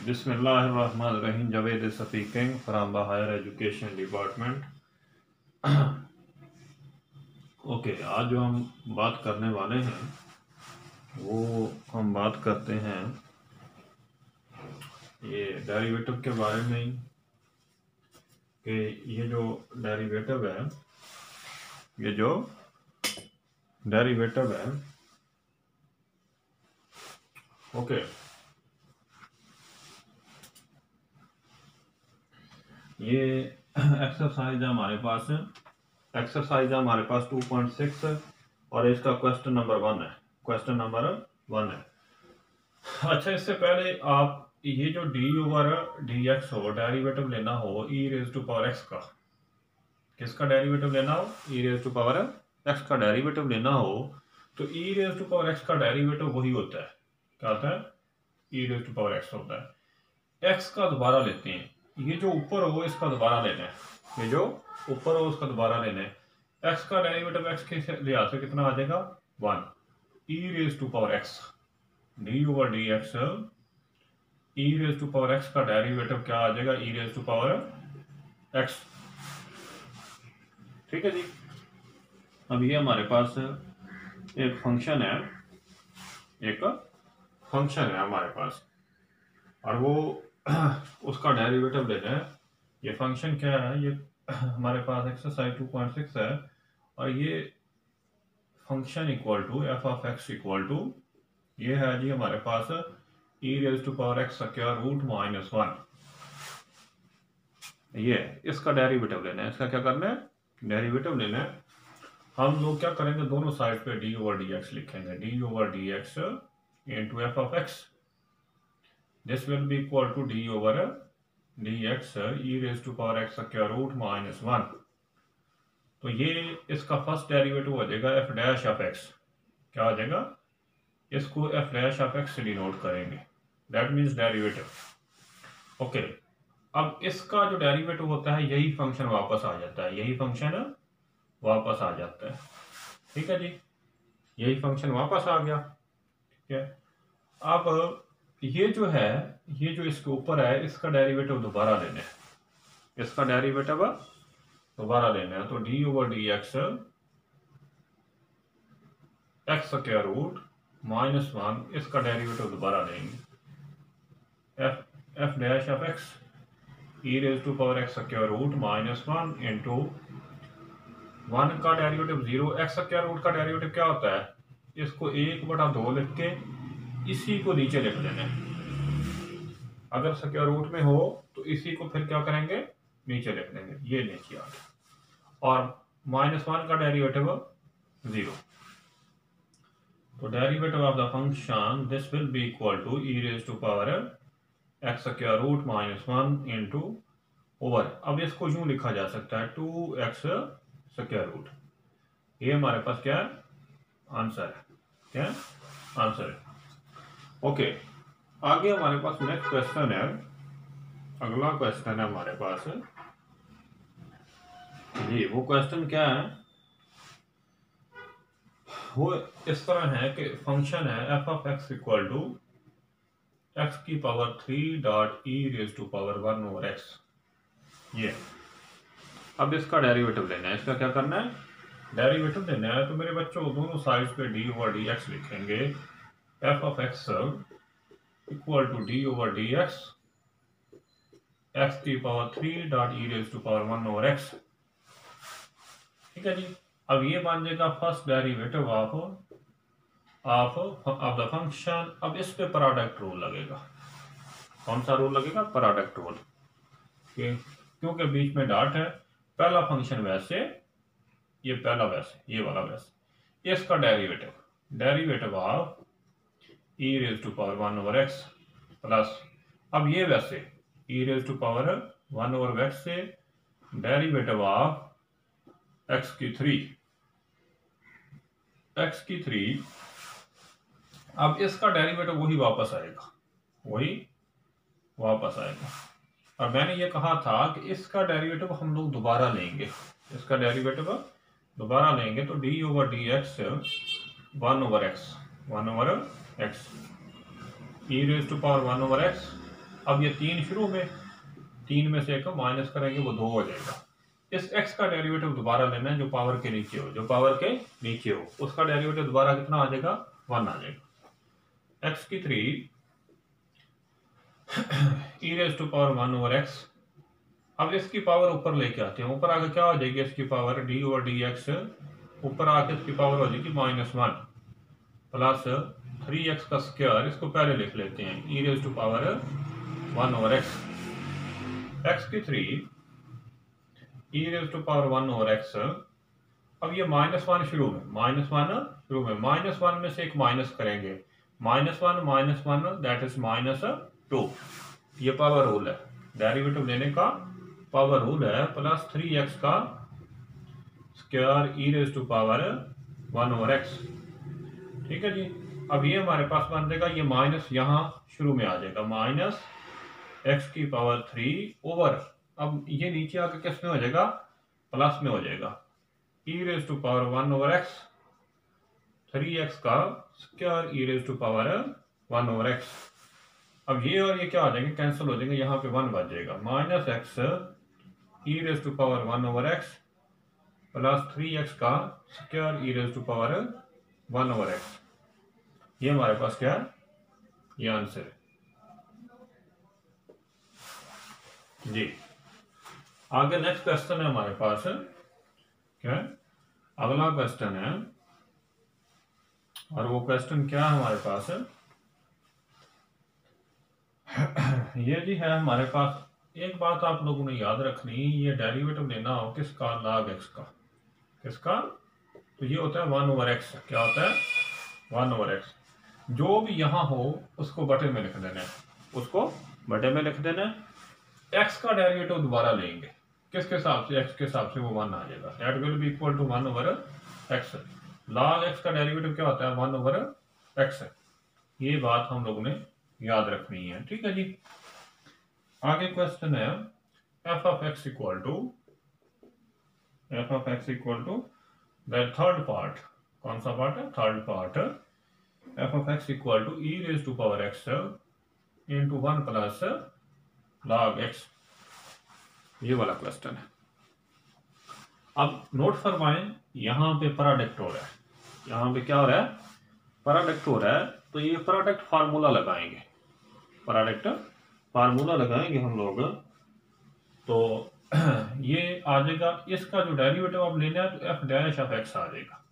बिस्मिल्लाहिर्रहमानिर्रहीम। Javed speaking from the higher education department. Okay, आज जो हम बात करने वाले हैं वो हम बात करते हैं ये डेरिवेटिव के बारे में ही, कि ये जो डेरिवेटिव है, ये जो डेरिवेटिव है, ओके, ये एक्सरसाइज हमारे पास है। एक्सरसाइज हमारे पास 2.6 और इसका क्वेश्चन नंबर 1 है। क्वेश्चन नंबर 1 है। अच्छा, इससे पहले आप ये जो डी ओवर डी एक्स हो, डेरिवेटिव लेना हो ई रेज टू पावर एक्स का, किसका डेरिवेटिव लेना हो? ई रेज टू पावर एक्स का डेरिवेटिव लेना हो तो ई रेज टू पावर एक्स का डेरिवेटिव वही होता है। क्या होता है? ई रेज टू पावर एक्स होता है। एक्स का दोबारा लेते हैं, ये जो ऊपर हो इसका दोबारा लेना है, ये जो ऊपर हो उसका दोबारा लेना है। एक्स का डेरिवेटिव एक्स के लिहाज से कितना आ जाएगा? 1 e raise to power x d over d x. E raise to power x का डेरिवेटिव क्या आ जाएगा? E raise to power x. ठीक है जी। अब ये हमारे पास एक फंक्शन है, एक फंक्शन है हमारे पास, और वो उसका डेरिवेटिव लेना है। ये फंक्शन क्या है? ये हमारे पास एक्सरसाइज 2.6 है, और ये function equal to f of x equal to, ये है जी हमारे पास e raise to power x square root minus 1। ये इसका डेरिवेटिव लेना है। इसका क्या करना है? डेरिवेटिव लेना है। हम लोग क्या करेंगे, दोनों साइड पे डी ओवर डी एक्स लिखेंगे। D over d x into f of x, this will be equal to d over d x e raise to power x square root minus 1। तो ये इसका फर्स्ट डेरिवेटिव हो जाएगा f dash of x. क्या हो जाएगा? इसको F dash of x से डिनोट करेंगे, दैट मीन्स डेरिवेटिव। ओके, अब इसका जो डेरिवेटिव होता है यही फंक्शन वापस आ जाता है, यही फंक्शन वापस आ जाता है। ठीक है जी, यही फंक्शन वापस आ गया। ठीक है, अब ये जो है, ये जो इसके ऊपर है, इसका डेरिवेटिव दोबारा लेना है। इसका डेरिवेटिव दोबारा लेना है, तो d over d x x square root minus 1, इसका डेरिवेटिव दोबारा लेंगे। F dash of x e raise to power x square root minus 1 into 1 का डेरिवेटिव 0। एक्स स्क्वायर रूट का डेरिवेटिव क्या होता है? इसको 1/2 लिख के इसी को नीचे लिख लेना है। अगर स्क्वायर रूट में हो तो इसी को फिर क्या करेंगे? नीचे लिख लेंगे। ये नीचे आ गया, और माइनस 1 का डेरिवेटिव 0। तो derivative of the function this will be equal to e raise to power x square root minus 1 into over, अब इसको यूं लिखा जा सकता है 2x स्क्वायर रूट। ये हमारे पास क्या है? आंसर है। क्या आंसर है? ओके, आगे हमारे पास नेक्स्ट क्वेश्चन है। अगला क्वेश्चन है हमारे पास जी। वो क्वेश्चन क्या है? वो इस तरह है कि फंक्शन है f of x equal to x की power 3 dot e raise to power 1 over x. ये अब इसका डेरिवेटिव लेना है। इसका क्या करना है? डेरिवेटिव लेना है। तो मेरे बच्चों, दोनों साइड्स पे डी ओवर डी एक्स लिखेंगे। F of x equal to d over d x x की power 3 dot e raise to power 1 over x. ठीक है जी। अब ये बन जाएगा first derivative of the function. अब इस पे प्रोडक्ट रूल लगेगा। कौन सा रूल लगेगा? Product rule. क्योंकि बीच में डॉट है, पहला फंक्शन वैसे, ये पहला वैसे, ये वाला वैसे। इसका derivative of e raise to power 1 over x plus, अब ये वैसे e raise to power 1 over x से डेरिवेटिव ऑफ एक्स की 3। अब इसका डेरिवेटिव वही वापस आएगा, और मैंने ये कहा था कि इसका डेरिवेटिव हम लोग दोबारा लेंगे। इसका डेरिवेटिव दोबारा लेंगे तो d over d x 1 over x e raise to power 1 over x. अब ये 3 शुरू में, 3 में से एक माइनस करेंगे वो 2 हो जाएगा। इस x का डेरिवेटिव दोबारा लेना है जो पावर के नीचे हो, जो पावर के नीचे हो उसका डेरिवेटिव दोबारा कितना आ जाएगा, 1 आ जाएगा। x की 3 e raise to power 1 over x. अब इसकी पावर ऊपर लेके आते हैं, ऊपर आगे क्या हो जाएगी इसकी power D over d x, ऊपर आके इसकी पावर हो जाएगी -1 प्लस 3x का स्क्वायर, इसको पहले लिख लेते हैं e raise to power 1 over x. x की 3 e raise to power 1 over x. अब ये -1 शुरू में, -1 में से एक माइनस करेंगे, -1 दैट इज -2। ये पावर रूल है, डेरिवेटिव लेने का पावर रूल है, प्लस 3x का square e raise to power 1 over x. ठीक है जी। अब ये हमारे पास बन जाएगा, ये माइनस यहाँ शुरू में आ जाएगा, -x की पावर 3 ओवर, अब ये नीचे आकर किस में हो जाएगा, प्लस में हो जाएगा, e raise to power 1 over x, 3x का square e raise to power 1 over x. अब ये और ये क्या हो जाएंगे, कैंसिल हो जाएंगे, यहाँ पे 1 बच जाएगा, -x e raise to power 1 over x plus 3x का square e raise to power 1 over x. ये हमारे पास क्या है, ये आंसर है जी। आगे नेक्स्ट क्वेश्चन है हमारे पास, क्या है अगला क्वेश्चन है, और वो क्वेश्चन क्या है हमारे पास ये जी है हमारे पास। एक बात आप लोगों ने याद रखनी, ये डेरिवेटिव लेना हो किसका, log x का, किसका, तो ये होता है 1 ओवर एक्स। क्या होता है, 1 ओवर एक्स। जो भी यहाँ हो उसको बटे में लिख देना है, उसको बटे में लिख देना है। x का डेरिवेटिव दोबारा लेंगे, किसके हिसाब से, x के हिसाब से वो 1 आ जाएगा, that will be equal to 1 over x। log x का डेरिवेटिव क्या होता है, 1 ओवर x। ये बात हम लोगों ने याद रखनी है, ठीक है जी। आगे क्वेश्चन है f of x equal to the third part, कौन सा पार्ट है, third part, f of x equal to e raise to power x into 1 plus log x। ये वाला क्वेश्चन है। अब नोट फरमाएं, यहाँ पे प्रोडक्ट हो रहा है, यहाँ पे क्या हो रहा है, प्रोडक्ट हो रहा है, तो ये प्रोडक्ट फार्मूला लगाएंगे, प्रोडक्ट फार्मूला लगाएंगे हम लोग, तो ये आ जाएगा, इसका जो डेरिवेटिव आप लेना है तो f डैश ऑफ x आ जाएगा,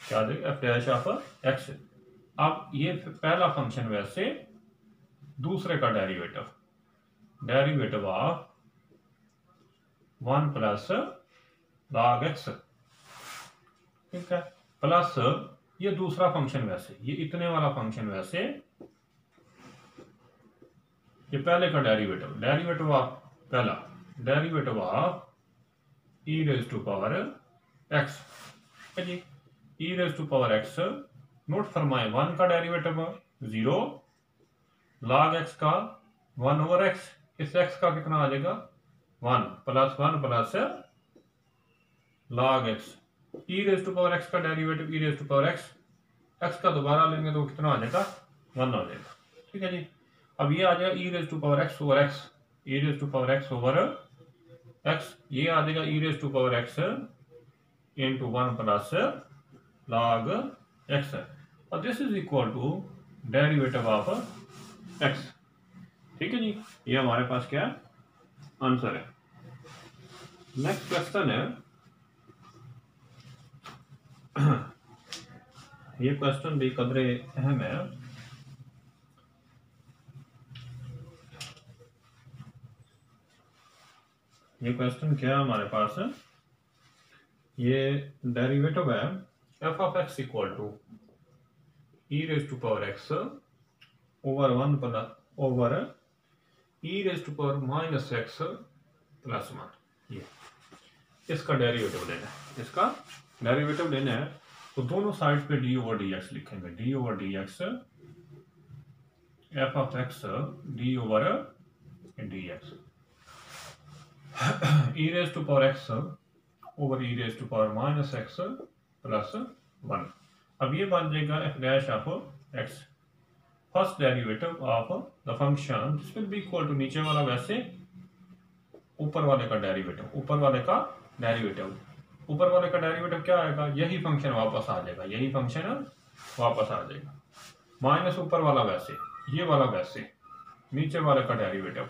क्या आ जाएगा, f डैश ऑफ x। अब ये पहला फंक्शन, वैसे दूसरे का derivative of 1 plus log x, ठीक है, प्लस ये दूसरा फंक्शन, वैसे ये इतने वाला फंक्शन, वैसे ये पहले का डेरिवेटिव ऑफ पहला, derivative of e raise to power x जी, e raise to power x। Note फरमाए 1 का डेरिवेटिव 0, log x का 1 ओवर x, इस x का कितना आ जाएगा 1 plus log x, e raise to power x का derivative e raise to power x का दोबारा लेंगे तो कितना आ जाएगा 1 आ जाएगा, ठीक है जी। अब ये आ जाएगा e raise to power x over x, e raise to power x over x, ये आ जाएगा e raise to power x into 1 plus log x, और this is equal to derivative of x, ठीक है जी। ये हमारे पास क्या आंसर है। नेक्स्ट क्वेश्चन है, ये क्वेश्चन भी कदरे अहम है। ये क्वेश्चन क्या है हमारे पास, ये डेरिवेटिव है f of x equal to e raise to power x over 1 plus over e raise to power minus x plus 1। ये इसका डेरिवेटिव लेना है, इसका डेरिवेटिव लेना है, तो दोनों साइड पे डी ओवर डी एक्स लिखेंगे, d over d x, f of x d over d x, e raise to power x over e raise to power minus x plus 1। अब ये बन जाएगा f dash of x first derivative of the function this will be equal to नीचे वाला वैसे ऊपर वाले का डेरिवेटिव, ऊपर वाले का डेरिवेटिव, ऊपर वाले का डेरिवेटिव क्या आएगा, यही फंक्शन वापस आ जाएगा, यही फंक्शन वापस आ जाएगा, माइनस ऊपर वाला वैसे, ये वाला वैसे, नीचे वाले का डेरिवेटिव।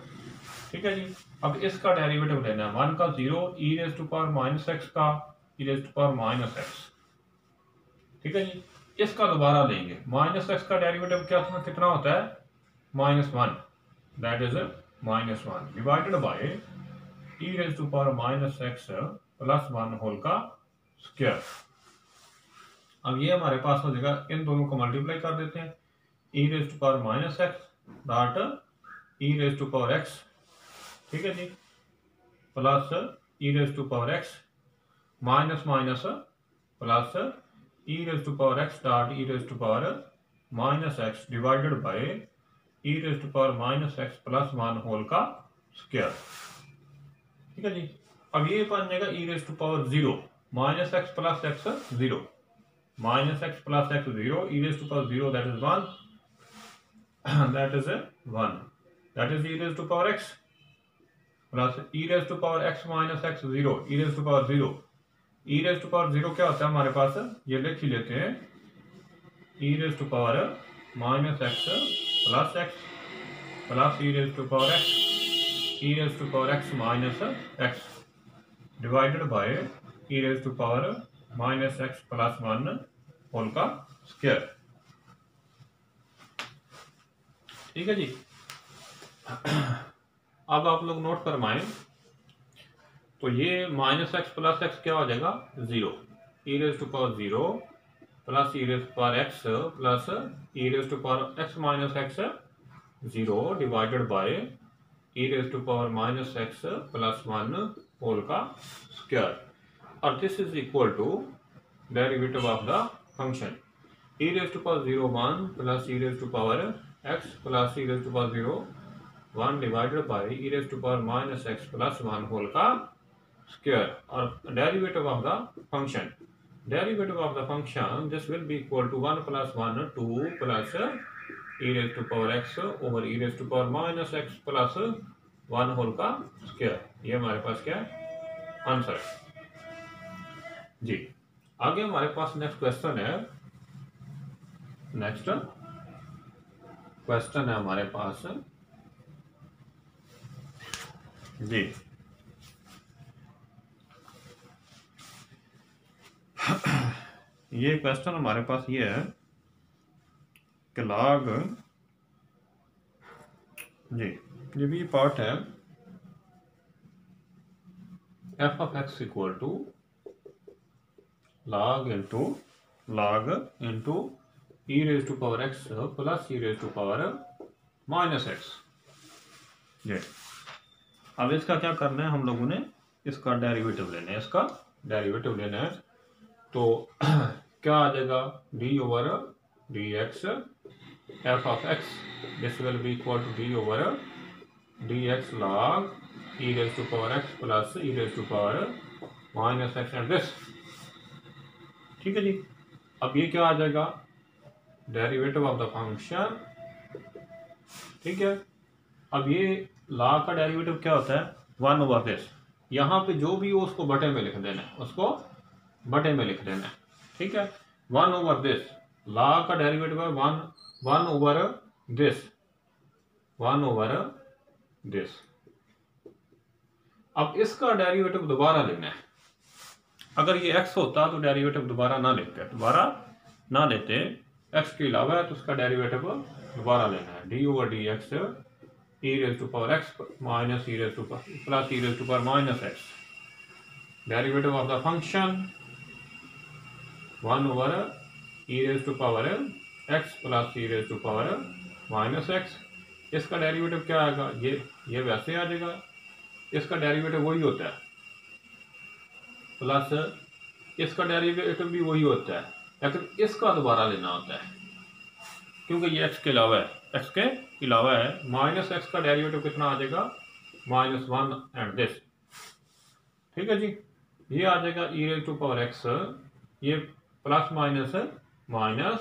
ठीक है जी। अब इसका डेरिवेटिव लेना है 1 का 0 e raise to power minus x का e raise to power minus x. ठीक है जी। इसका दोबारा लेंगे, माइनस एक्स का डेरिवेटिव क्या कितना होता है, -1, that is -1 divided by e raise to power minus x plus 1 whole का स्क्वायर। अब ये हमारे पास हो जाएगा, इन दोनों को मल्टीप्लाई कर देते हैं, e raise to power minus x dot e raise to power x, ठीक है जी, plus e raise to power x minus minus plus e raise to power x dot e raise to power minus x divided by e raise to power minus x plus 1 whole का square. ठीक है जी। अब ये बन जाएगा e raise to power 0 minus x plus x 0, minus x plus x 0, e raise to power 0 that is 1, that is 1, that is e raise to power x plus e raise to power x minus x 0, e raise to power 0, e raise to power 0 क्या होता है हमारे पास, ये लिख ही लेते हैं, e raise to power minus x plus x plus e raise to power x, e raise to power x minus x divided by e raise to power minus x plus 1 whole का square. ठीक है जी। अब आप लोग note फरमाएं, तो ये minus x plus x क्या हो जाएगा 0, e raise to power 0 plus e raise to power x plus e raise to power x minus x 0 divided by e raise to power minus x plus 1 whole का square, और this is equal to derivative of the function e raise to power 0 1 plus e raise to power x plus e raise to power 0 1 divided by e raise to power minus x plus 1 whole का square, और derivative of the function, derivative of the function this will be equal to 1 plus 1 2 plus e raise to power x over e raise to power minus x plus 1 whole का square. ये हमारे पास क्या है, answer है जी। आगे हमारे पास नेक्स्ट क्वेश्चन है, नेक्स्ट क्वेश्चन है हमारे पास जी, ये क्वेश्चन हमारे पास ये है कि लॉग जी, ये भी पार्ट है f of x equal to log into e raise to power x plus e raise to power minus x जी। अब इसका क्या करना है, हम लोगों ने इसका डेरिवेटिव लेना है, इसका डेरिवेटिव लेना है, तो क्या आ जाएगा d over d x f of x this will be equal to d over d x log e raise to power x plus e raise to power minus x and this. ठीक है जी। अब ये क्या आ जाएगा, derivative of the function. ठीक है। अब ये लॉग का डेरिवेटिव क्या होता है 1 ओवर दिस, यहाँ पे जो भी हो उसको बटे में लिख देना है, उसको बटे में लिख देना है। ठीक है। 1 ओवर दिस, लॉग का डेरिवेटिव है 1 ओवर दिस, 1 ओवर दिस। अब इसका डेरिवेटिव दोबारा लेना है, अगर ये x होता तो डेरिवेटिव दोबारा ना लेते, x के अलावा है तो उसका डेरिवेटिव दोबारा लेना है, d over d x e raise to power x minus e raise to power plus e raise to power minus x, derivative of the function 1 over e raise to power x plus e raise to power minus x। इसका derivative क्या आएगा, ये वैसे आ जाएगा, इसका derivative वही होता है, प्लस इसका डेरिवेटिव भी वही होता है, लेकिन इसका दोबारा लेना होता है क्योंकि ये x के अलावा है, x के अलावा है। माइनस x का डेरिवेटिव कितना आ जाएगा -1 एंड दिस। ठीक है जी। ये आ जाएगा e raise to power x, ये plus minus minus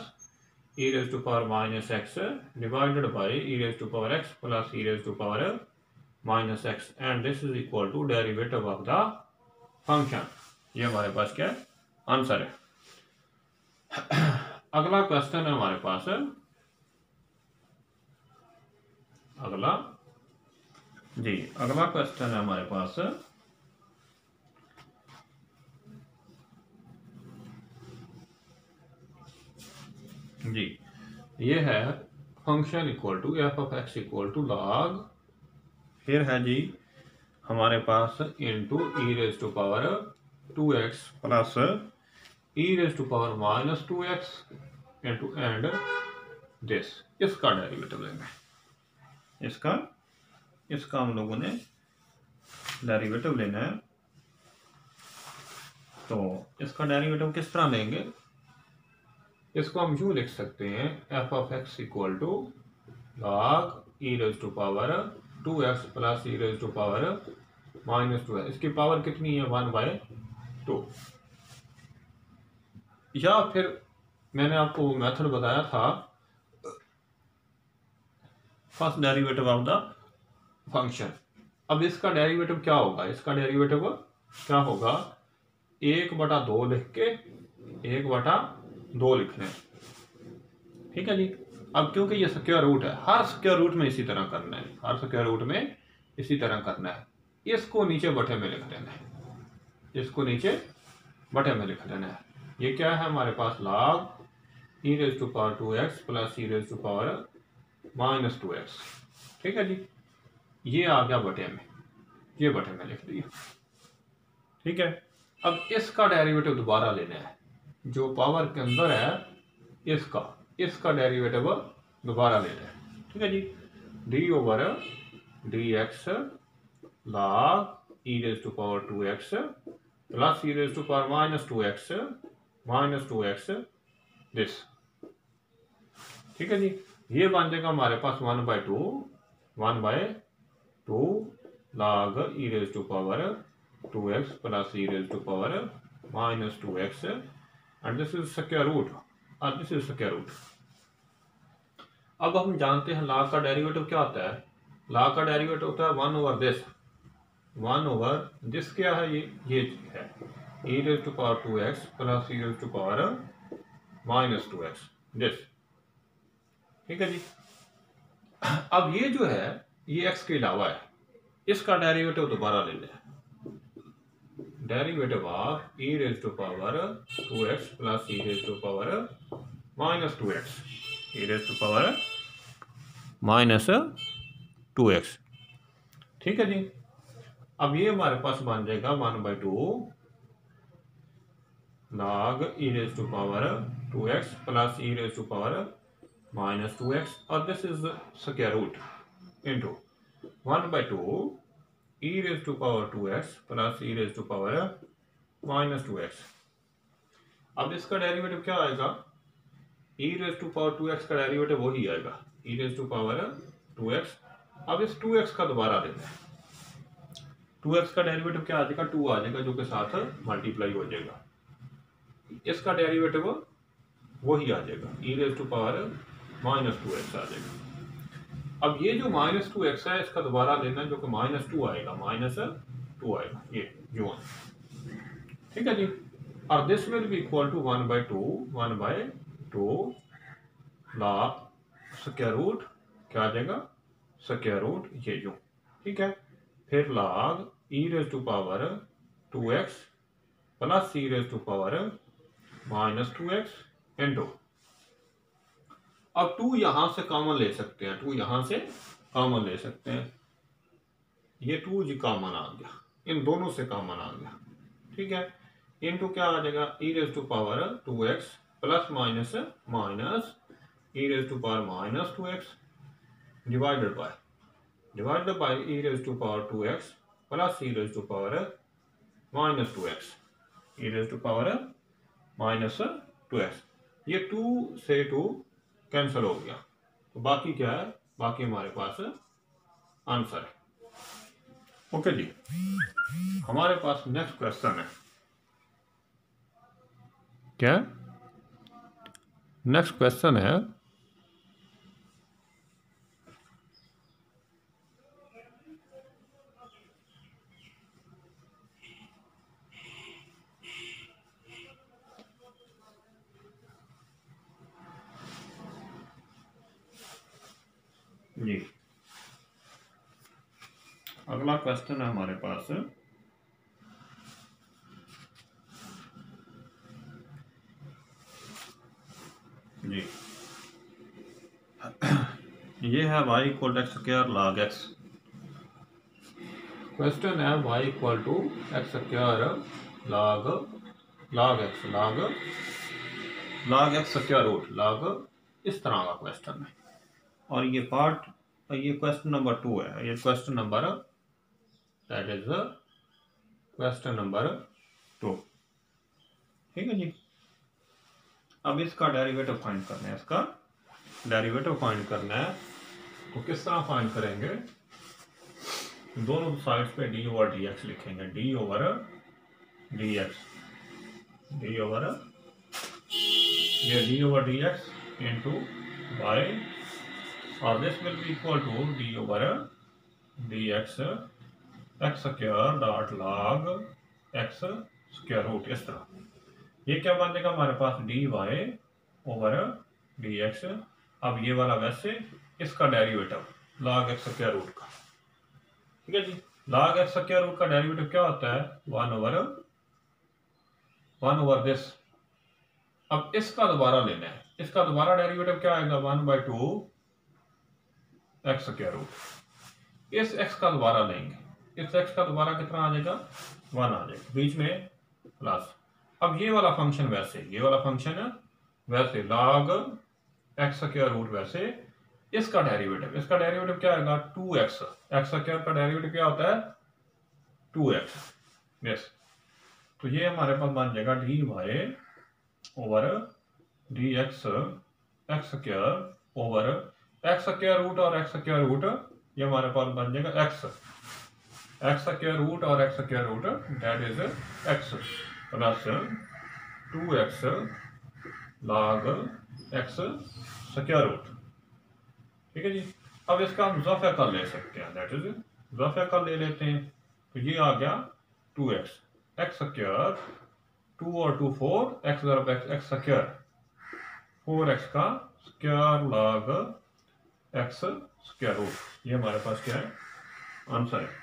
e raised to power minus x divided by e raised to power x plus e raised to power minus x, and this is equal to derivative of the function। ये हमारे पास क्या है, answer है। अगला question है हमारे पास, अगला क्वेश्चन है हमारे पास जी, ये है function equal to f of x equal to log, फिर है जी हमारे पास into e raise to power 2x plus e raise to power minus 2x into and this, इसका डेरिवेटिव लेना है, इसका हम लोगों ने डेरिवेटिव लेना है। तो इसका डेरिवेटिव किस तरह लेंगे, इसको हम यूँ लिख सकते हैं, f of x equal to log e raise to power 2x plus e raise to power minus 2 है। इसकी पावर कितनी है, 1/2। या फिर मैंने आपको मेथड बताया था, first derivative of the function. अब इसका डेरिवेटिव क्या होगा, इसका डेरिवेटिव क्या होगा, 1/2 लिख के 1/2 लिखना है, ठीक है जी। अब क्योंकि ये स्क्वायर रूट है, हर स्क्वायर रूट में इसी तरह करना है, हर स्क्वायर रूट में इसी तरह करना है। इसको नीचे बटे में लिख देना है, इसको नीचे बटे में लिख देना है। ये क्या है हमारे पास, log e raise to power 2x plus e raise to power minus 2x, ठीक है जी। ये आ गया बटे में, ये बटे में लिख दिया, ठीक है। अब इसका डेरिवेटिव दोबारा लेना है, जो पावर के अंदर है इसका डेरिवेटिव दोबारा लेना है, ठीक है जी। D over d x log e raise to power 2x plus e raise to power minus 2x this, ठीक है जी। ये बन जाएगा हमारे पास 1/2 log e raise to power 2x plus e raise to power minus 2x, and this is square root और this is square root. अब हम जानते हैं लॉग का डेरिवेटिव क्या होता है, लॉग का डेरिवेटिव होता है 1 ओवर दिस क्या है, ये है e raise to power 2x plus e raise to power minus 2x this, ठीक है जी। अब ये जो है ये x के अलावा है, इसका डेरिवेटिव दोबारा ले लें, derivative of e raise to power 2x plus e raise to power minus 2x, e raise to power minus 2x, ठीक है जी। अब ये हमारे पास बन जाएगा 1/2 log e raise to power 2x plus e raise to power minus 2x, और this is square root into 1/2 e raise to power 2x plus e raise to power minus 2x। अब इसका डेरिवेटिव क्या आएगा, ई raise to power 2x का derivative वही आएगा, ई raise to power 2x। अब इस 2x का दोबारा देना है, 2x का डेरिवेटिव क्या आ जाएगा, 2 आ जाएगा, जो के साथ मल्टीप्लाई हो जाएगा। इसका डेरिवेटिव वही आ जाएगा, e raise to power minus 2x आ जाएगा। अब ये जो माइनस 2x है इसका दोबारा लेना, जो कि माइनस 2 आएगा, ये जो, ठीक है जी। और this will be equal to 1/2 log square root, क्या आ जाएगा, स्क्वायर रूट ये जो, ठीक है। फिर log e raise to power 2x plus e raise to power minus 2x into, अब 2 यहां से कॉमन ले सकते हैं, 2 यहां से कॉमन ले सकते हैं, ये 2 जी कॉमन आ गया, इन दोनों से कॉमन आ गया, ठीक है। इंटू क्या आ जाएगा, e raise to power 2x plus minus e raise to power minus 2x divided by e raise to power 2x plus e raise to power minus 2x, e raise to power minus 2x। ये 2 से 2 cancel हो गया, तो बाकी क्या है, बाकी हमारे पास आंसर है। ओके जी, हमारे पास नेक्स्ट क्वेश्चन है, क्या नेक्स्ट क्वेश्चन है, जी अगला क्वेश्चन है हमारे पास, जी ये है y equal to x square log x। Question है y equal to x square log x log x square root log, इस तरह का क्वेश्चन है। और ये पार्ट, ये क्वेश्चन नंबर 2 है, ये question number, that is question number 2। ठीक है जी। अब इसका डेरिवेटिव फाइंड करना है, इसका डेरिवेटिव फाइंड करना है। तो किस तरह फाइंड करेंगे, दोनों साइड्स पे डी ओवर डी एक्स लिखेंगे, d over d x, d over, ये d over d x into y, और this will be equal to d over d x x square dot log x square root, इस तरह। ये क्या बनेगा हमारे पास, d y over d x. अब ये वाला वैसे, इसका derivative log x square root का। ठीक है जी। लॉग एक्स स्क्वायर रूट का डेरिवेटिव क्या होता है, वन ओवर दिस। अब इसका दोबारा लेना है, इसका दोबारा डेरिवेटिव क्या आएगा, 1/2 एक्स स्क्वायर रूट। इस एक्स का दोबारा लेंगे, इस एक्स का दोबारा कितना आ जाएगा, 1 आ जाएगा, बीच में प्लस। अब ये वाला फंक्शन वैसे, ये वाला फंक्शन है वैसे, लॉग एक्स स्क्वायर रूट वैसे, इसका डेरिवेटिव क्या आएगा, 2x। एक्स स्क्वायर का डेरिवेटिव क्या होता है, 2x। यस, तो ये हमारे पास बन जाएगा d y over d x x square over x square root और एक्स स्क्वायर रूट, ये हमारे पास बन जाएगा एक्स स्क्वायर रूट और x square root, that is x plus 2x log x square root. ठीक है जी। अब इसका हम ज़फ़ा कर ले सकते हैं, दैट इज ज़फ़ा कर ले लेते हैं। तो ये आ गया 2x एक्स स्क्वायर, 2 और 2 4, एक्स बराबर एक्स स्क्वायर, 4x का square log x square root. ये हमारे पास क्या है, आंसर है।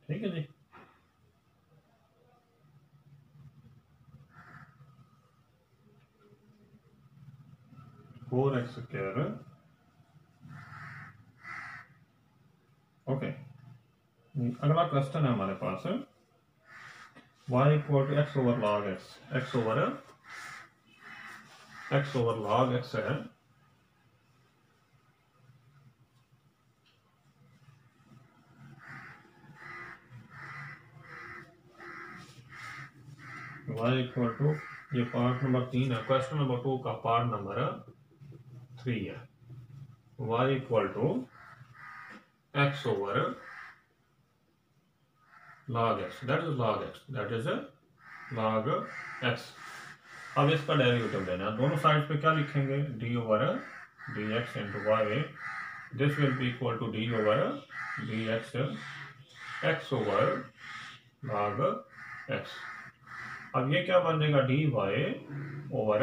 ठीक है जी। Four x square, okay. अगला क्वेश्चन है हमारे पास, y equal to x over log x, x over log x है। y इक्वल टू, ये पार्ट नंबर 3 है, क्वेश्चन नंबर 2 का पार्ट नंबर 3 है। y equal to x over log x, that is log x, that is log x। अब इसका derivative लेना है, दोनों साइड पे क्या लिखेंगे, d over d x into y, this will be equal to d over d x x over log x। अब ये क्या बन जाएगा, dy ओवर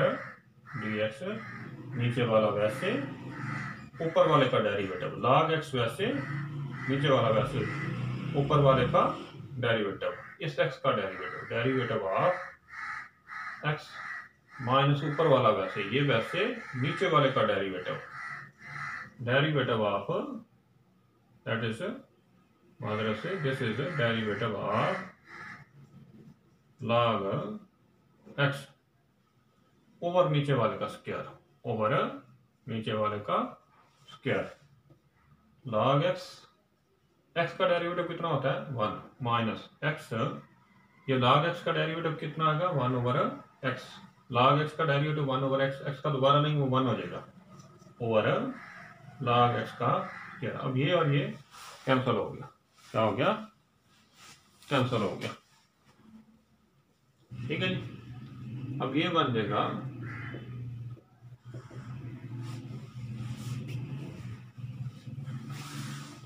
dx, नीचे वाला वैसे, ऊपर वाले का डेरिवेटिव log x वैसे, नीचे वाला वैसे, ऊपर वाले का डेरिवेटिव, इस x का डेरिवेटिव ऑफ x माइनस ऊपर वाला वैसे, ये वैसे, नीचे वाले का डेरिवेटिव ऑफ, दैट इज मादर से, this is derivative of log x over नीचे वाले का स्क्वायर, ओवर नीचे वाले का स्क्वायर, log x, x का डेरिवेटिव कितना होता है, 1 माइनस x, ये log x का डेरिवेटिव कितना आएगा, 1 ओवर x, log x का डेरिवेटिव 1 ओवर x, x का दोबारा नहीं, वो 1 हो जाएगा, ओवर log x का स्क्वायर। अब ये और ये कैंसिल हो गया, क्या हो गया, कैंसिल हो गया। ठीक है जी। अब ये बन जाएगा,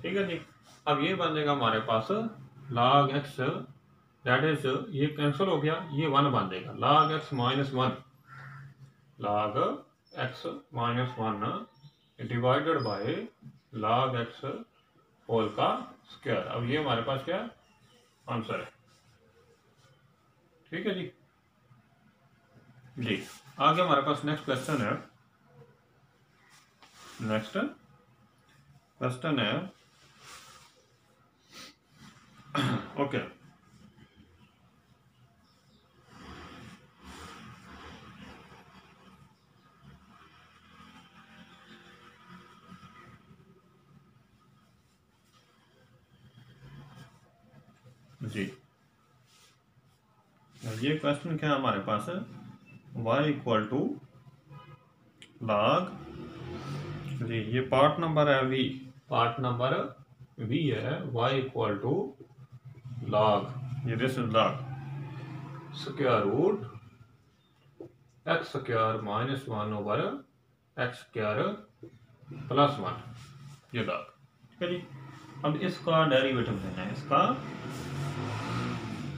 ठीक है जी, अब ये बन जाएगा हमारे पास log x, दैट इज, ये कैंसिल हो गया, ये 1 बन जाएगा, log x minus 1, log x minus 1 divided by log x whole का स्क्वायर। अब ये हमारे पास क्या आंसर है। ठीक है जी। आगे हमारे पास नेक्स्ट क्वेश्चन है। नेक्स्ट क्वेश्चन है ओके जी। ये क्वेश्चन क्या है हमारे पास है, y इक्वल टू लॉग जी, ये पार्ट नंबर है v, पार्ट नंबर v है, y इक्वल टू लॉग, ये this is log square root x square minus 1 over x square plus 1, ये लॉग। ठीक है जी। अब इसका डेरिवेटिव लेना है, इसका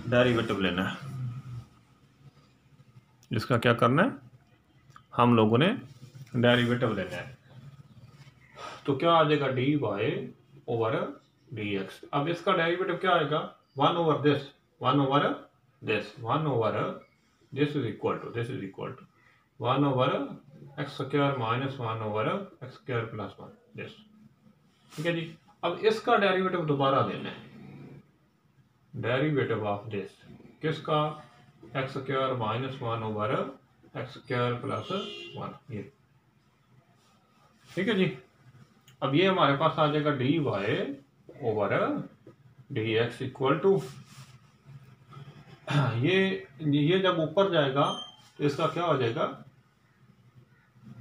डेरिवेटिव लेना है। इसका क्या करना है, हम लोगों ने डेरिवेटिव लेना है। तो क्या आ जाएगा dy ओवर dx। अब इसका डेरिवेटिव क्या आएगा, 1 over this, 1 over this, 1 over this is equal to 1 over x square minus 1 over x square plus 1 this. ठीक है जी। अब इसका डेरिवेटिव दोबारा लेना है, डेरिवेटिव ऑफ दिस किसका, x square minus 1 over x square plus 1, ये। ठीक है जी। अब ये हमारे पास आ जाएगा dy over dx equal to, ये जब ऊपर जाएगा तो इसका क्या हो जाएगा,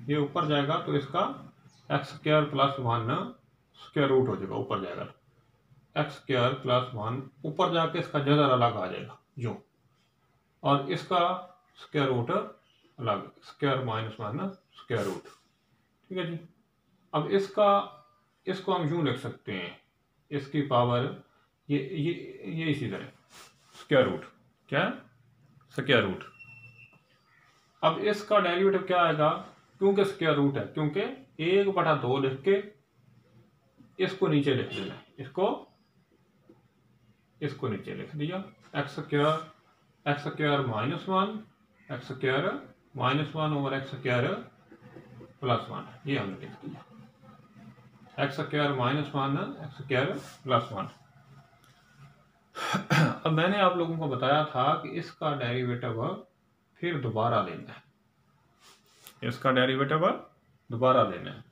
ये ऊपर जाएगा तो इसका x square plus 1 square root हो जाएगा, ऊपर जाएगा एक्स स्क्वायर प्लस 1, ऊपर जाके इसका जदर अलग आ जाएगा जो, और इसका स्क्वायर रूट अलग, स्क्वायर माइनस 1 स्क्वायर रूट। ठीक है जी। अब इसको हम यूं लिख सकते हैं, इसकी पावर ये इसी तरह स्क्वायर रूट, क्या स्क्वायर रूट। अब इसका डेरिवेटिव क्या आएगा, क्योंकि स्क्वायर रूट है, क्योंकि 1/2 लिख के इसको नीचे लिख देना, इसको नीचे लिख दिया, x square minus 1 x square minus 1 over x square plus 1, ये हमने लिख दिया, x square minus 1 x square plus 1। अब मैंने आप लोगों को बताया था कि इसका डेरिवेटिव फिर दोबारा लेना है, इसका डेरिवेटिव दोबारा लेना है।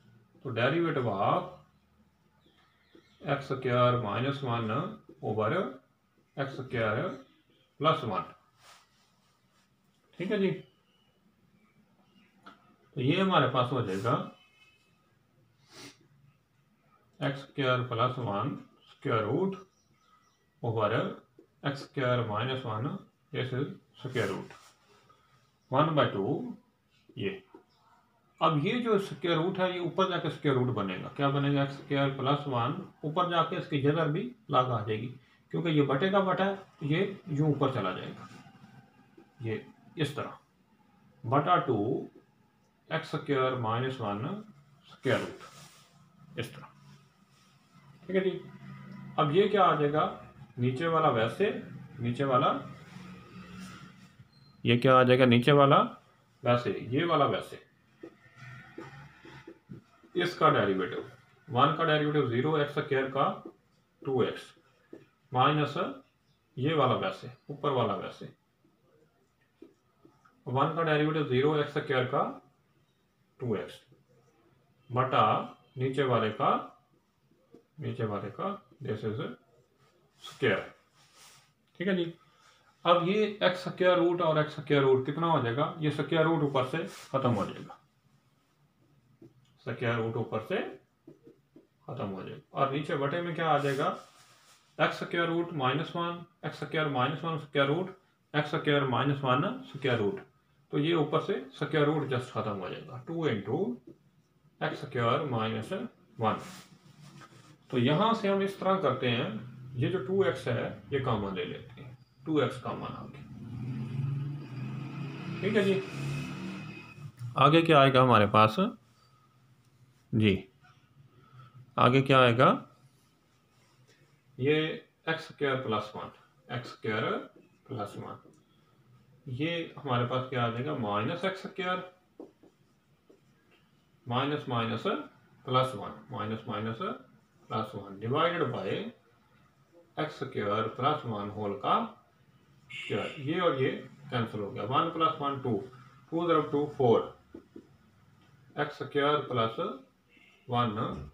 तो derivative of x square minus 1 over x square plus 1। ठीक है जी। तो ये हमारे पास हो जाएगा x square plus 1 square root over x square minus 1 this is square root 1/2 ये। अब ये जो स्क्वायर रूट है ये ऊपर जाके स्क्वायर रूट बनेगा, क्या बनेगा, एक्स स्क्वायर प्लस 1, ऊपर जाके इसकी जगह भी लग आ जाएगी, क्योंकि ये बटे का बटा ये यूं ऊपर चला जाएगा, ये इस तरह बटा 2 x square minus 1 square root, इस तरह। ठीक है जी। अब ये क्या आ जाएगा, नीचे वाला वैसे, नीचे वाला ये क्या आ जाएगा, नीचे वाला वैसे, ये वाला वैसे, इसका डेरिवेटिव 1 का डेरिवेटिव 0 एक्स स्क्वायर का 2x माइनस ये वाला वैसे, ऊपर वाला वैसे, 1 का डेरिवेटिव 0 एक्स स्क्वायर का 2x बटा नीचे वाले का दिस इज स्क्वायर। ठीक है जी। अब ये एक्स स्क्वायर रूट और एक्स स्क्वायर रूट कितना हो जाएगा, ये स्क्वायर रूट ऊपर से खत्म हो जाएगा, स्क्वायर रूट ऊपर से खत्म हो जाएगा, और नीचे बटे में क्या आ जाएगा, x square root minus 1 x square minus 1 square root x square minus 1 square root. तो ये ऊपर से स्क्वायर रूट जस्ट खत्म हो जाएगा, 2 इंटू एक्स स्क्वायर माइनस 1। तो यहां से हम इस तरह करते हैं, ये जो 2x है ये कॉमन ले लेते हैं, 2x कॉमन आ गया। ठीक है जी। आगे क्या आएगा हमारे पास जी, आगे क्या आएगा, ये x square plus one, x square plus one, ये हमारे पास क्या आ जाएगा minus x square minus minus plus one, minus minus plus one divided by x square plus one whole का स्क्वायर। ये और ये कैंसिल हो गया, one plus one two, two ज़रब two four, x square plus one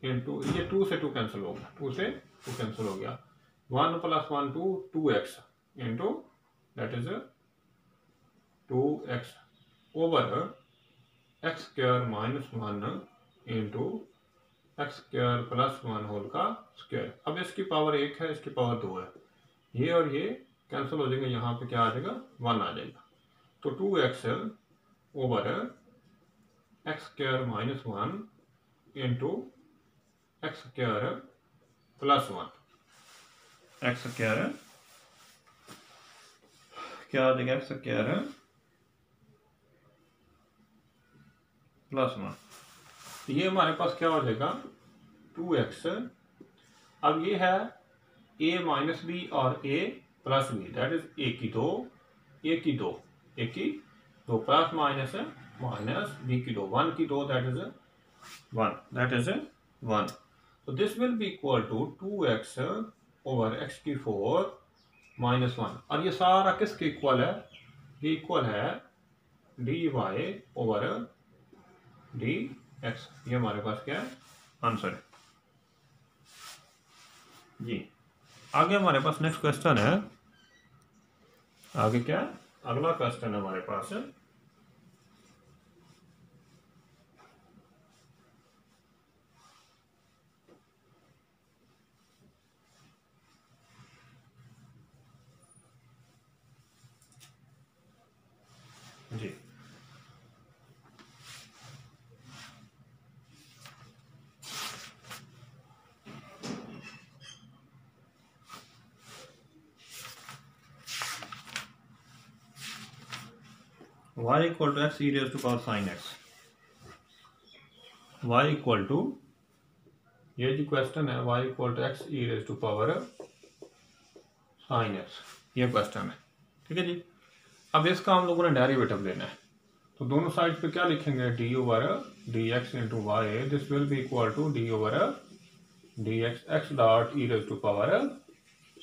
into, ये two से two cancel हो गया, टू से टू कैंसिल हो गया, one plus one two, two x into that is two x over x square minus one into x square plus one whole का square. अब इसकी पावर एक है, इसकी पावर दो है, ये और ये कैंसिल हो जाएंगे, यहाँ पे क्या आ जाएगा वन आ जाएगा, तो two x over x square minus one into x square plus one, x square क्या आ जाएगा एक्स स्क्वायर प्लस वन, ये हमारे पास क्या हो जाएगा टू एक्स। अब ये है ए माइनस बी और a plus b, that is a की दो, ए की दो, ए की दो, प्लस माइनस माइनस बी की दो, वन की दो, that is one, that is one. तो this will be equal to two x over x की फोर माइनस वन, और ये सारा किसके इक्वल है, ये इक्वल है d y over d x. ये हमारे पास क्या है आंसर है जी। आगे हमारे पास नेक्स्ट क्वेश्चन है, आगे क्या है अगला क्वेश्चन है हमारे पास जी। y equal to x e raise to power sine x, y equal to, ये जो क्वेश्चन है y equal to x e raise to power sine x, ये क्वेश्चन है, ठीक है जी। अब इसका हम लोगों ने डेरिवेटिव लेना है, तो दोनों साइड पे क्या लिखेंगे d over d x into y, this will be equal to d over d x, x dot e raise to power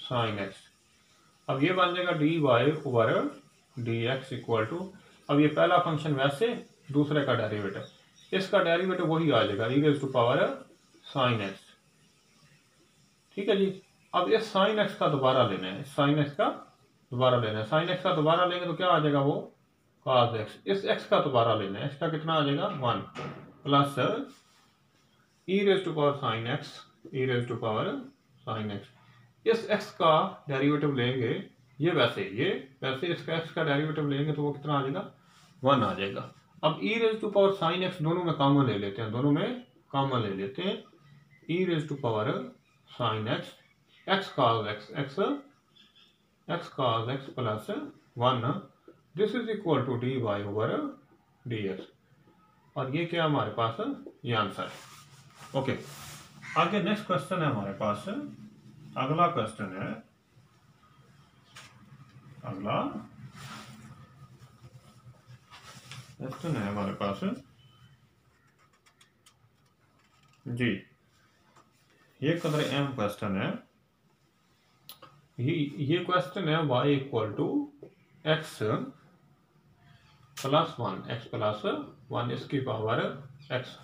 sine x. अब ये बन जाएगा d y over d x equal to, अब ये पहला फंक्शन वैसे, दूसरे का डेरिवेटिव, इसका डेरिवेटिव वही आ जाएगा e raise to power sine x, ठीक है जी। अब इस साइन एक्स का दोबारा लेना है, साइन एक्स का दोबारा लेना है, साइन एक्स का दोबारा लेंगे तो क्या आ जाएगा वो cos एक्स, इस एक्स का दोबारा लेना है, इसका कितना आ जाएगा one, plus e raise to power sine x, e raise to power sine x, इस एक्स का डेरिवेटिव लेंगे, ये वैसे इसका एक्स का डेरिवेटिव लेंगे तो वो कितना आ जाएगा वन आ जाएगा। अब e raise to power sine x दोनों में कॉमन ले लेते हैं, दोनों में कॉमन ले लेते हैं, e raise to power sine x, x cos x, x cos x plus one, this is equal to d y over d x, और ये क्या हमारे पास ये आंसर है। ओके, आगे नेक्स्ट क्वेश्चन है हमारे पास, अगला क्वेश्चन है, अगला क्वेश्चन है हमारे पास जी, ये कदर अहम क्वेश्चन है, ये क्वेश्चन है y equal to x plus one, x plus one इसकी पावर एक्स,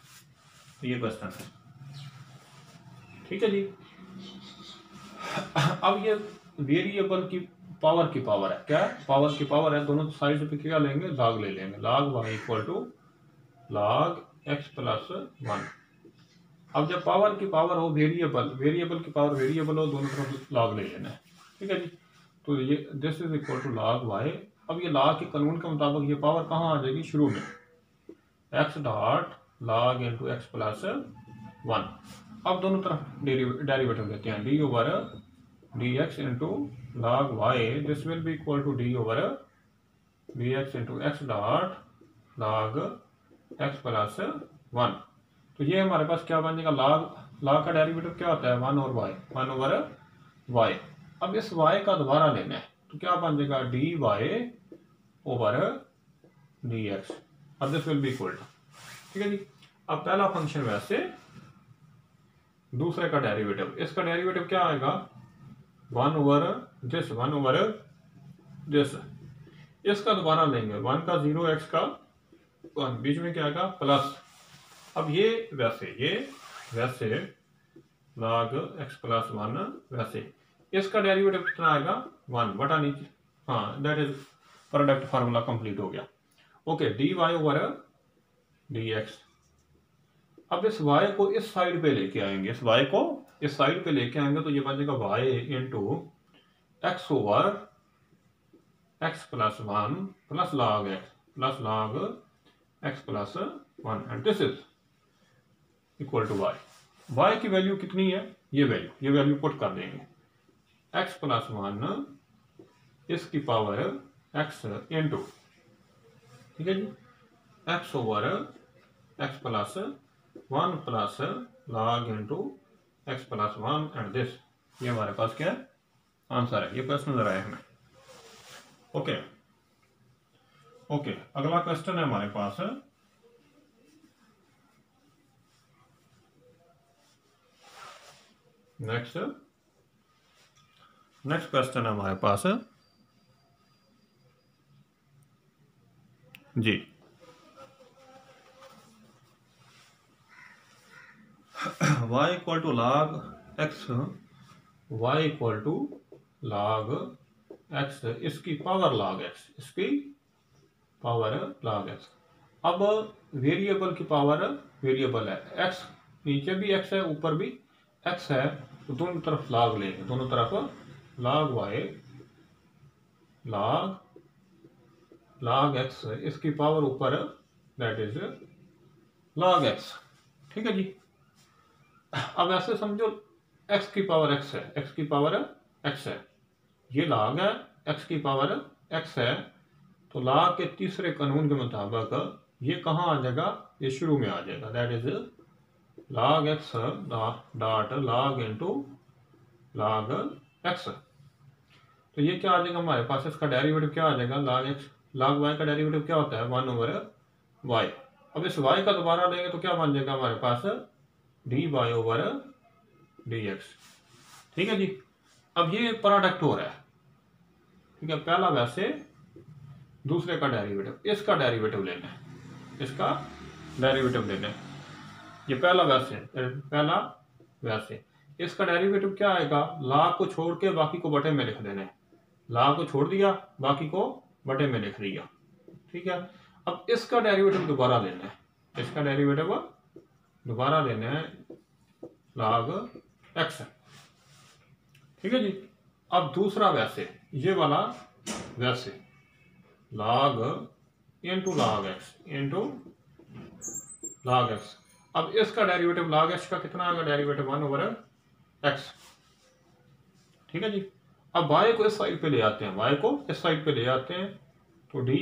ये क्वेश्चन है, ठीक है जी। अब ये वेरिएबल की पावर है, क्या पावर की पावर है, दोनों साइड पे क्या लेंगे लॉग ले लेंगे, log y equal to log x plus one. अब जब पावर की पावर हो वेरिएबल की पावर वेरिएबल हो, दोनों तरफ लॉग ले लेना है, ठीक है जी। तो ये this is equal to log y, अब ये लॉग के कानून के मुताबिक ये पावर कहाँ आ जाएगी शुरू में, x dot log into x plus one. अब दोनों तरफ डेरिवेटिव लेते हैं, d over d x into log y, this will be equal to d over d x into x dot log x plus 1। तो ये हमारे पास क्या बन जाएगा, log का डेरिवेटिव क्या होता है 1 और y, 1 ओवर y। अब इस y का दोबारा लेना है तो क्या बन जाएगा dy ओवर dx। अब this will be equal to, ठीक है जी। अब पहला फंक्शन वैसे, दूसरे का डेरिवेटिव, इसका डेरिवेटिव क्या आएगा 1 ओवर दिस, 1 ओवर दिस। इसका दोबारा लेंगे 1 का 0, x का 1, बीच में क्या आएगा प्लस। अब ये वैसे log x प्लस 1 वैसे, इसका डेरिवेटिव कितना आएगा 1 बटा नीचे, हाँ that is product formula complete हो गया। Okay, dy over dx। अब इस y को इस साइड पे लेके आएंगे, इस y को इस साइड पे लेके आएंगे तो ये बन जाएगा y into x over x plus 1 plus log x plus 1 and this is equal to y की वैल्यू कितनी है, ये वैल्यू पुट कर देंगे, x प्लस 1 इसकी पावर x इंटू, ठीक है जी, x over x plus 1 plus log into x plus 1 and this. ये हमारे पास क्या है आंसर है, ये क्वेश्चन नजर आया हमें। ओके, अगला क्वेश्चन है हमारे पास, नेक्स्ट क्वेश्चन है हमारे पास जी। y equal to log x, y equal to log x, इसकी पावर log x, इसकी पावर log x। अब वेरिएबल की पावर वेरिएबल है, x नीचे भी x है ऊपर भी x है, तो दोनों तरफ log लेंगे, दोनों तरफ log y log x, इसकी पावर ऊपर दैट इज log x, ठीक है जी। अब ऐसे समझो x की पावर x है, x की पावर x है, ये log है, x की पावर x है, तो log के तीसरे कानून के मुताबिक ये कहाँ आ जाएगा, ये शुरू में आ जाएगा, that is log x dot log into log x। तो ये क्या आ जाएगा हमारे पास, इसका डेरिवेटिव क्या आ जाएगा log y का डेरिवेटिव क्या होता है 1 ओवर y। अब इस y का दोबारा लेंगे तो क्या बन जाएगा हमारे पास dy ओवर dx, ठीक है जी। अब ये प्रोडक्ट हो रहा है, ठीक है, पहला वैसे दूसरे का डेरिवेटिव, इसका डेरिवेटिव लेना है, इसका डेरिवेटिव लेना है, ये पहला वैसे इसका डेरिवेटिव क्या आएगा, log को छोड़ के बाकी को बटे में लिख देना है, log को छोड़ दिया बाकी को बटे में लिख दिया, ठीक है। अब इसका डेरिवेटिव दोबारा लेना है, इसका डेरिवेटिव दोबारा लेना है log x, ठीक है जी। अब दूसरा वैसे, ये वाला वैसे log into log x into log x। अब इसका डेरिवेटिव log x का कितना आएगा, डेरिवेटिव 1 ओवर x, ठीक है जी। अब y को इस साइड पे ले आते हैं, y को इस साइड पे ले आते हैं, तो dy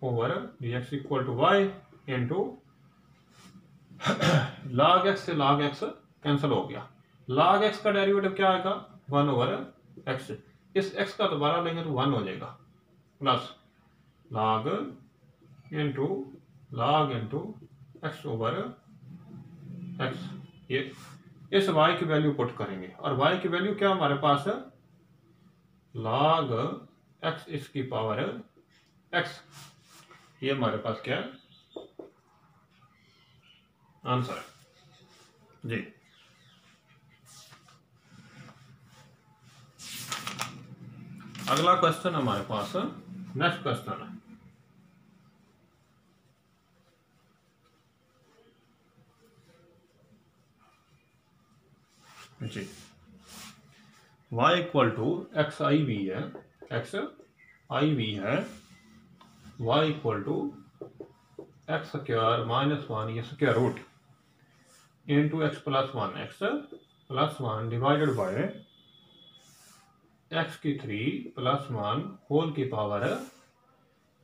over dx equal to y into log x से log x कैंसिल हो गया, log x का डेरिवेटिव क्या आएगा 1 ओवर x, इस x का दोबारा लेंगे तो 1 हो जाएगा, plus log into x over x। ये इस y की वैल्यू पुट करेंगे, और y की वैल्यू क्या हमारे पास है log x इसकी पावर x, ये हमारे पास क्या है आंसर है जी। अगला क्वेश्चन हमारे पास, नेक्स्ट क्वेश्चन है जी, y equal to x I V है, y equal to x square minus 1, ये square root into x plus 1 divided by x की 3 प्लस 1 होल की पावर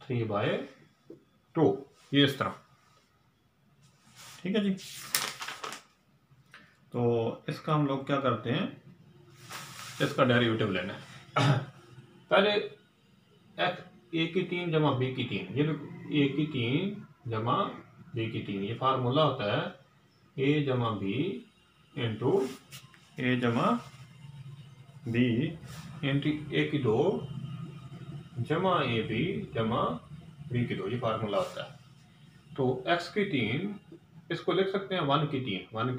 3/2, 2, ये इस तरह। ठीक है जी। तो इसका हम लोग क्या करते हैं, इसका डेरिवेटिव लेना है। पहले ए की 3 जमा बी की 3, ये ए की 3 जमा बी की 3, ये फार्मूला होता है ए जमा बी इंटू ए जमा बी इंटू ए की 2 जमा ए बी जमा बी की 2, ये फार्मूला होता है। तो x की 3 इसको लिख सकते हैं 1 की 3, 1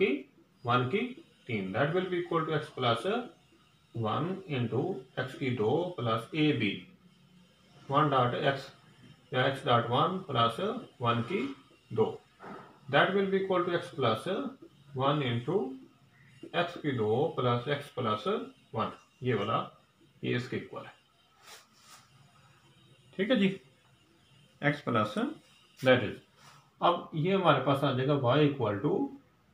की 3, that will be equal to x plus 1 into x की 2 plus a b 1 dot x या x डॉट 1 प्लस 1 की 2, that will be equal to x plus 1 into x की 2 प्लस x प्लस 1, ये वाला ये इसके इक्वल है। ठीक है जी, x प्लस दैट इज, अब ये हमारे पास आ जाएगा y equal to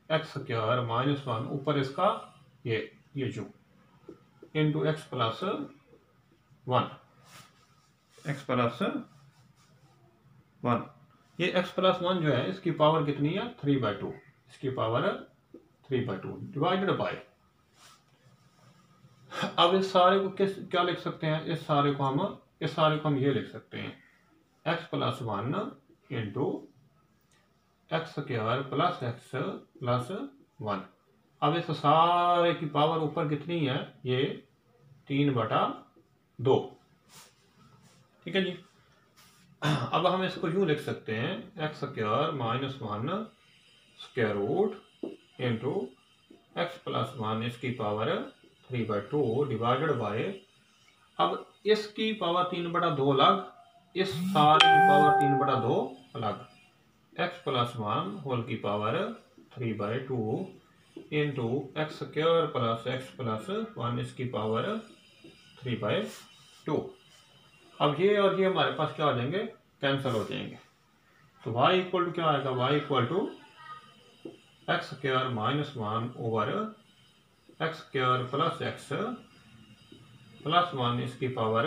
x square minus 1, ऊपर इसका ये जो into x plus 1, x plus 1, ये एक्स प्लस 1 जो है इसकी पावर कितनी है 3/2, इसकी पावर 3/2 डिवाइडेड बाय, अब इस सारे को क्या लिख सकते हैं, इस सारे को हम ये लिख सकते हैं x plus 1 into x square plus x plus 1। अब इस सारे की पावर ऊपर कितनी है, ये 3/2। ठीक है जी। अब हम इसको यूं लिख सकते हैं x square minus 1 square root into x plus 1 इसकी पावर 3/2 डिवाइडेड बाय, अब इसकी पावर 3/2 अलग, इस सारे की पावर 3/2 अलग, x प्लस 1 होल की power 3/2 into x square plus x plus 1 इसकी पावर 3/2। अब ये और ये हमारे पास क्या हो जाएंगे, कैंसिल हो जाएंगे। तो y इक्वल टू क्या आएगा, y equal to x square minus 1 over x square plus x plus 1 इसकी पावर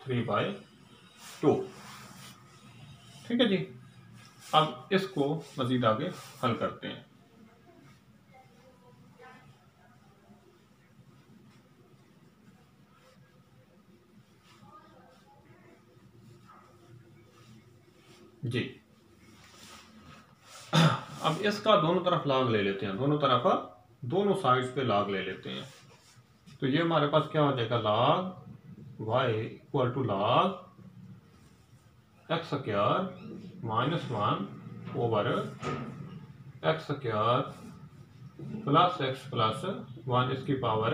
3/2। ठीक है जी। अब इसको मजीद आगे हल करते हैं। जी, अब इसका दोनों तरफ log ले लेते हैं, दोनों साइड्स पे log ले लेते हैं। तो ये हमारे पास क्या हो जाएगा, log y equal to log x square minus 1 over x square plus x plus 1 इसकी पावर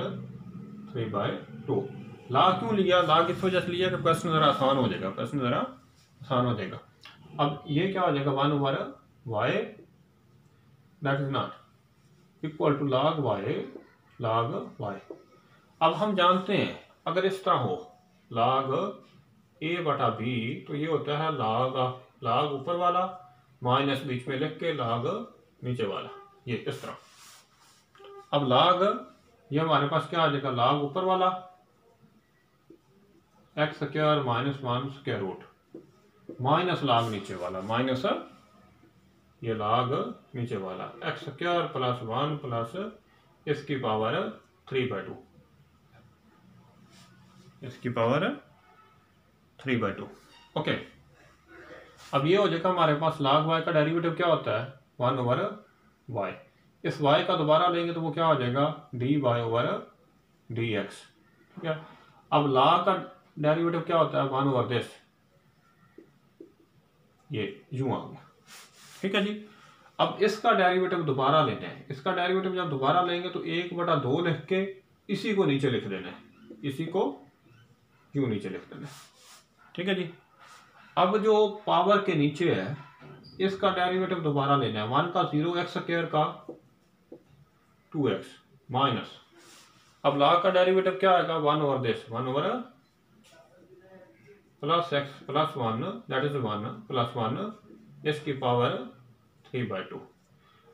3/2। log क्यों लिया, log इस वजह से लिया कि प्रश्न ज़रा आसान हो जाएगा, अब ये क्या हो जाएगा 1 over y that is not equal to log y। अब हम जानते हैं अगर इस तरह हो log a/b, तो ये होता है log ऊपर वाला माइनस बीच में लिख के log नीचे वाला, ये इस तरह। अब log ये हमारे पास क्या आ जाएगा, log ऊपर वाला x square minus 1 square root minus log नीचे वाला, माइनस ये log नीचे वाला एक्स स्क्वायर प्लस 1 प्लस इसकी पावर 3/2, इसकी पावर 3/2। ओके, अब ये हो जाएगा हमारे पास log y का डेरिवेटिव क्या होता है 1 ओवर y, इस y का दोबारा लेंगे तो वो क्या हो जाएगा dy ओवर dx। ठीक है, अब log का डेरिवेटिव क्या होता है 1 ओवर दिस, ये यूं आ गया। ठीक है जी। अब इसका डेरिवेटिव दोबारा लेना है, इसका डेरिवेटिव जब दोबारा लेंगे तो 1/2 लिख के इसी को नीचे लिख देना है, इसी को यूं नीचे लिख देना है। ठीक है जी। अब जो पावर के नीचे है इसका डेरिवेटिव दोबारा लेना है, 1 का 0 एक्स स्क्वायर का 2x माइनस, अब log का डेरिवेटिव क्या आएगा 1 over this, 1 over plus x plus 1 that is 1 plus 1 इसकी पावर 3/2।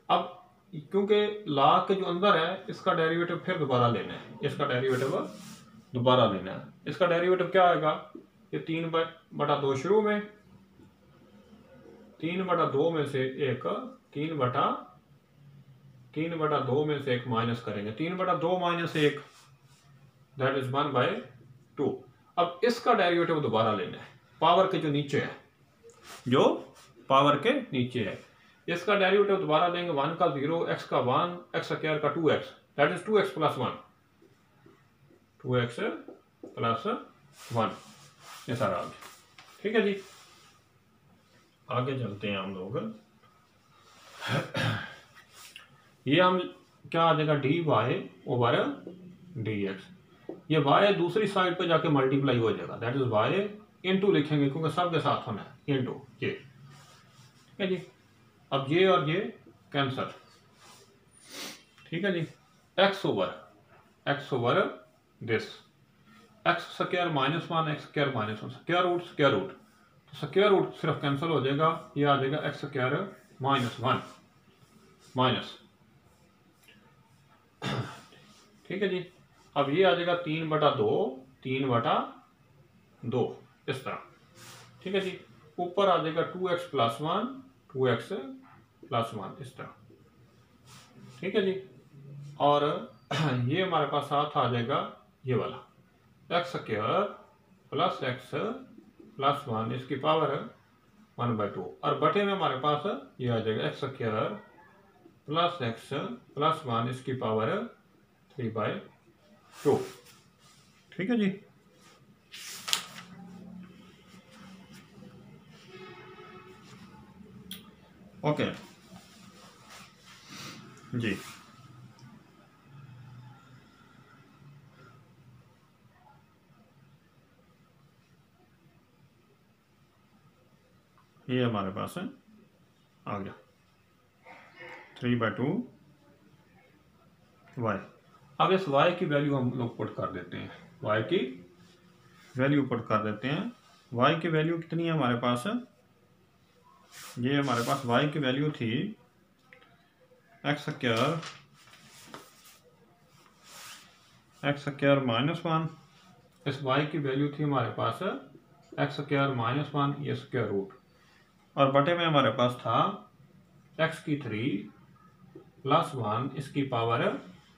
अब क्योंकि log के जो अंदर है इसका डेरिवेटिव फिर दोबारा लेना है, इसका डेरिवेटिव दोबारा लेना है। इसका डेरिवेटिव क्या आएगा, ये 3/2 शुरू में 3/2 में से एक 3/2 में से एक माइनस करेंगे। 3/2 माइनस 1 दैट इज 1/2। अब इसका डेरिवेटिव दोबारा लेना है, पावर के जो नीचे है, जो पावर के नीचे है, इसका डेरिवेटिव दोबारा लेंगे। 1 का 0, x का 1, x स्क्वायर का 2x that is 2x plus 1, 2x plus 1, ये सारा आ गया। ठीक है जी, आगे चलते हैं हम लोग। ये हम क्या आ जाएगा, dy/dx। ये y दूसरी साइड पे जाके मल्टीप्लाई हो जाएगा, दैट इज y इंटू लिखेंगे क्योंकि सब के साथ होना है, इंटू ये। ठीक है जी, अब ये और ये कैंसर। ठीक है जी, x over this, x square minus 1, x square minus 1, square root, तो स्क्वायर रूट सिर्फ कैंसिल हो जाएगा, ये आ जाएगा x स्क्वायर माइनस 1 माइनस। ठीक है जी, अब ये आ जाएगा 3/2 इस तरह। ठीक है जी, ऊपर आ जाएगा 2x प्लस 1, 2x प्लस 1 इस तरह। ठीक है जी, और ये हमारे पास साथ आ जाएगा ये वाला x square plus x plus 1 इसकी पावर 1/2, और बटे में हमारे पास ये आ जाएगा x square plus x plus 1 इसकी पावर 3/2। ठीक है जी, ओके जी। ये हमारे पास है आ गया 3/2 y। अब इस y की वैल्यू हम लोग पुट कर देते हैं, y की वैल्यू पुट कर देते हैं। y की वैल्यू कितनी है हमारे पास, ये हमारे पास y की वैल्यू थी x स्क्वायर माइनस 1, इस y की वैल्यू थी हमारे पास x स्क्वायर माइनस 1, ये स्क्वायर रूट, और बटे में हमारे पास था x की 3 प्लस 1 इसकी पावर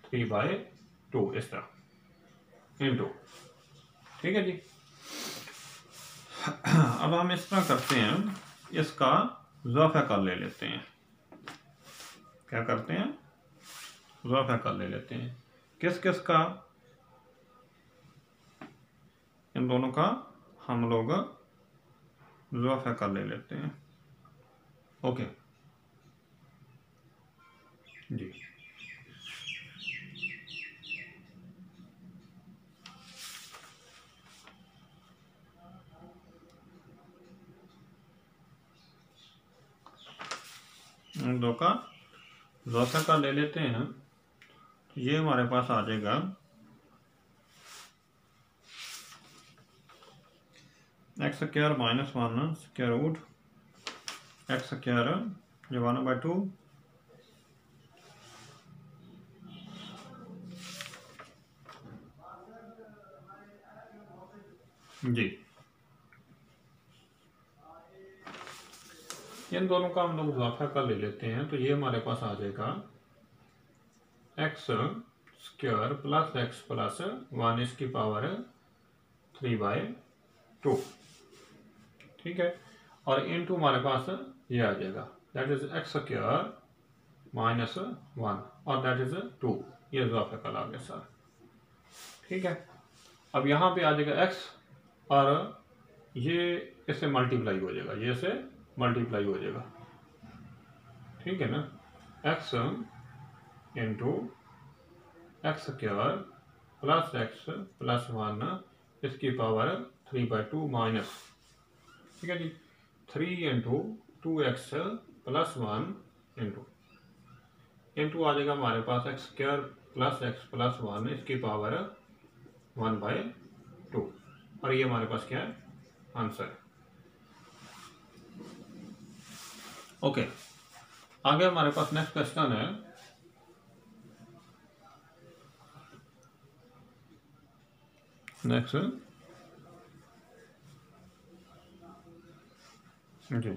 3/2 इस तरह इंटू। ठीक है जी, अब हम इस तरह करते हैं, इसका ज़ाफ़ा ले लेते हैं। क्या करते हैं, ज़ाफ़ा ले लेते हैं। किस किस का, इन दोनों का हम लोग ज़ाफ़ा ले लेते हैं। ओके जी, इन दो का ज़ाफ़ा ले लेते हैं। ये हमारे पास आ जाएगा x square minus 1 square root x square ये 1/2 जी। इन दोनों का हम लोग ज़ाफ़ा ले लेते हैं, तो ये हमारे पास आ जाएगा x square plus x plus 1 इसकी पावर 3/2। ठीक है, और इनटू हमारे पास ये आ जाएगा that is x square minus 1 और दैट इज 2, ये ज़ाफ़ा आ गया सर। ठीक है, अब यहाँ पे आ जाएगा x और ये इससे मल्टीप्लाई हो जाएगा, ये से मल्टीप्लाई हो जाएगा। ठीक है ना, x into x square plus x plus 1 इसकी पावर 3/2 माइनस। ठीक है जी, 3 इंटू 2x प्लस 1 इंटू आ जाएगा हमारे पास x square plus x plus 1 इसकी पावर 1/2, और ये हमारे पास क्या है, आंसर है। ओके, आगे हमारे पास नेक्स्ट क्वेश्चन है। नेक्स्ट जी,